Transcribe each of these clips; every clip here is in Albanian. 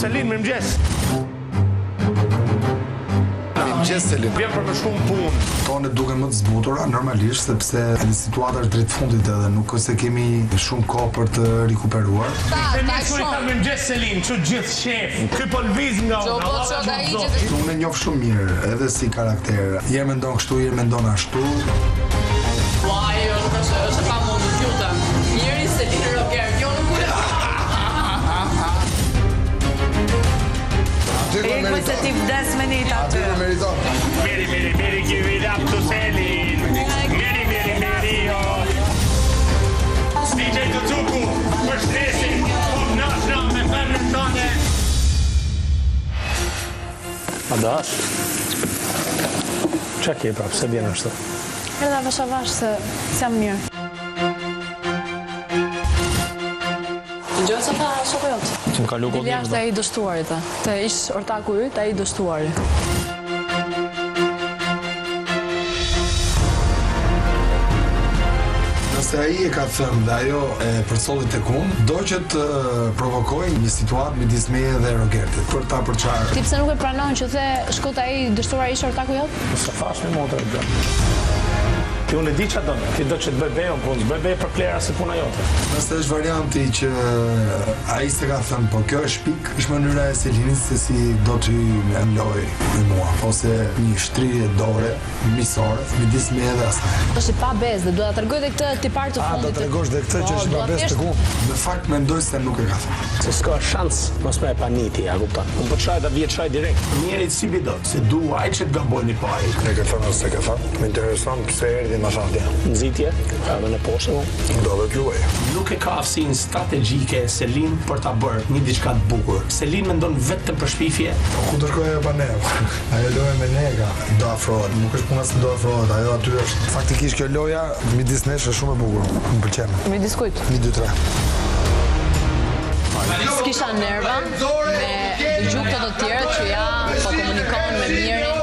Selin, mirëmëngjes. Selin. Vjen për më shumë punë. Tonë duken më të zbutura, normalisht, sepse situata është drejt fundit edhe nuk është se kemi shumë kohë për të rikuperuar. Mirëmëngjes Selin, çu gjithë shef. Ky po lviz nga unë. Unë e njoh shumë mirë, edhe si karakter. Herë mendon kështu, herë mendon ashtu. Ajo nuk është pa mundur lutem. Njëri Selin Roger, jo nuk e. Ekme se ti vdes me një të aty. Meri, give it up to Selin. Meri, jo. DJ Tutuku, përshëndetje. Nashna me femrën tonë. Adash. Çka ke prapë, se vjen ashtu? Erdha vash se jam mirë. Gjë sa pa shoku jot. Që ka lukur. Dili është ai dështuarit, të ish ortaku yt, ai dështuari. Nëse ai e ka thënë dhe ajo e përcolli tek unë, do që të provokojë një situatë midis meje dhe Rogertit për ta përçarë. Ti pse nuk e pranon që the shkot ai dështuari ish ortaku jot? Sa fash me motra gjë. Ti unë e di çfarë don. Ti do që të bëj bejo, po të bëj bejo për Klera se puna jote. Nëse është varianti që ai s'e ka thënë, po kjo është pikë, është mënyra e Selinit se si do të mloj me mua, ose një shtrirje dore miqësore midis meje dhe asaj. Është i pa bezë, do ta tregoj edhe këtë tipar të fundit. Do të tregosh edhe këtë që është i pa bezë tek unë. Në fakt mendoj se nuk e ka thënë. Se s'ka shans mos me paniti, a kupton? Unë po çaj ta vjet çaj direkt. Njerit si bidot, se dua ai që të gabojni pa ai. Ne ka thënë ose ka thënë. Më intereson pse erdhi më fatje. Nxitje, edhe në poshtë. Do të luaj. Nuk e ka aftësinë strategjike Selin për ta bërë një diçka të bukur. Selin mendon vetëm për shpifje. Ku ndërkohë ajo pa ne. Ajo loja me nega. Do afrohet, nuk është puna se do afrohet. Ajo aty është. Faktikisht kjo loja midis nesh është shumë e bukur. Më pëlqen. Mi diskut. 1 2 3. S'kisha nerva me dëgju këto të tjerët që ja po komunikon me Mirin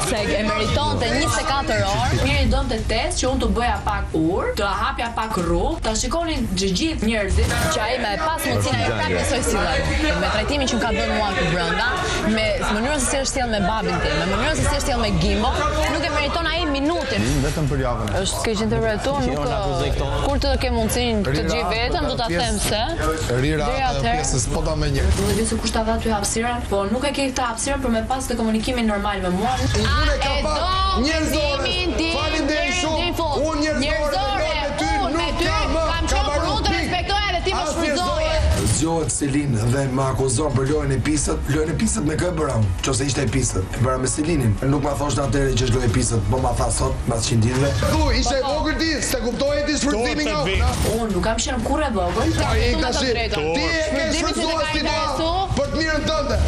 se e meritonte 24 orë. Miri donte test që unë të bëja pak urë, të hapja pak rrugë, ta shikonin gjithë njerëzit Që ai me pas mundësinë e prapë njësoj sillet. Me trajtimin që më ka bërë mua këtu brenda, me mënyrën se si është sjell me babin tim, me mënyrën se si është sjell me Gimbo, nuk e meriton ai minutin. Vetëm për javën. Është keq interpretuar, nuk kur të ke mundësinë të gjej vetëm, do ta them se. Rira pjesës po ta më një. Nuk e di se kush ta dha ty hapësirën, po nuk e ke këtë hapësirën për me pas të komunikimin normal me mua. Unë e kam pas njerëzore. Faleminderit shumë. Unë njerëzore me ty kam qenë për unë të respektoj edhe ti më shfrytzoje. Zgjohet Selin dhe më akuzon për lojën e pisët. Lojën e pisët me kë bëra unë? Qose ishte e pisët. E bëra me Selinin. Nuk ma thoshte atëherë që është lojë e pisët, po ma tha sot mbas 100 ditëve. Tu ishe e vogël ti, s'e kuptoje ti shfrytëzimin nga unë. Unë nuk kam qenë kurrë e vogël. Ai tash ti e ke shfrytzuar situatë për të mirën tënde.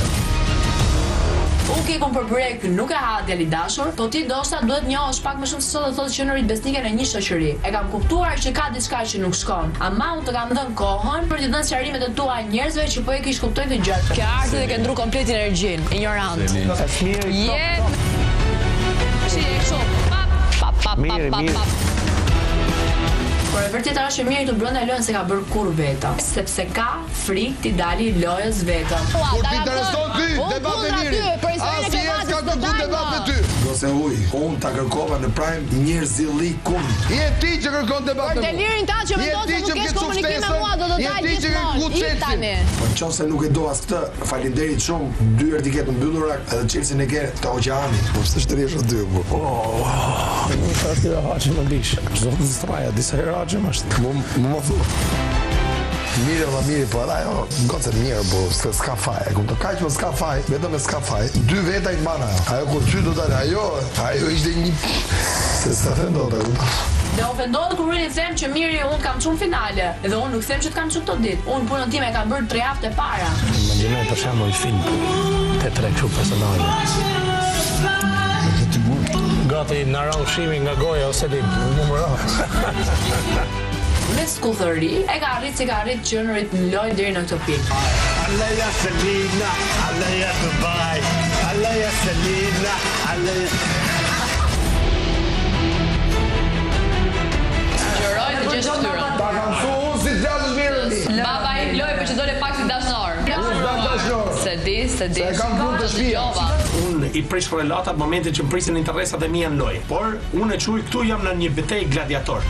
Unë kekon për brek, nuk e ha djali dashur, po ti ndoshta duhet njohësh pak më shumë se sot dhe thotë që në rritbesnike në një shoqëri. E kam kuptuar që ka diçka që nuk shkon. Ama unë të kam dhënë kohën për t'i dhënë sqarimet e tua njerëzve që po e kish kuptojnë të gjatë. Kjo ardhi dhe ke ndru komplet energjinë, ignorant. Jetë. Shi kështu. Pap. Por e vërtet është që Miri të brenda lojën se ka bërë kur vetëm, sepse ka frikë t'i dali lojës vetëm. Kur t'intereson ty, debat me Mirin. Asi e s'ka kërku debat me ty. Nëse unë ta kërkova në prime njerëzillikun. Je ti që kërkon debat me mua. Për delirin ta që mendon se nuk kesh komunikim me mua, do të dalë gjithmonë. Tani. Po nëse nuk e do as këtë, faleminderit shumë. 2 herë tiketë mbyllura, edhe Chelsea-n e ke te oqeani. Po pse shtresh aty po? Nuk është të haqë më bish. Çdo të straja, disa herë haqëm është. Më thu. Mirë valla mirë, po edhe ajo gocë mirë, po s'ka faj. E kupton, kaq më s'ka faj, vetëm s'ka faj. 2 veta i mbana. Ajo kur ty do dalë, ajo ishte një se sa vendota. Dhe ofendohet kur unë i them që Miri unë kam çun finale, dhe unë nuk them që të kam çun këtë ditë. Unë punën time e kam bërë 3 javë e para. Imagjinoj për shembull film te 3 kështu personazhe. Gati në raushimi nga goja ose numëro. Me skullëri, e ka arrit që në lojë deri në këtë pikë. Aleja Selina, aleja Dubai, aleja Selina, aleja... Gjëroj të gjesh ftyrën. Ta kam thënë si flasësh mirë. Baba i lojë për që dole pak si dashnor. Se Se di. Se kam punë të shtëpia. Unë i prish relatat momentin që më prisin interesat e mia në lojë, por unë e quaj këtu jam në një betejë gladiator.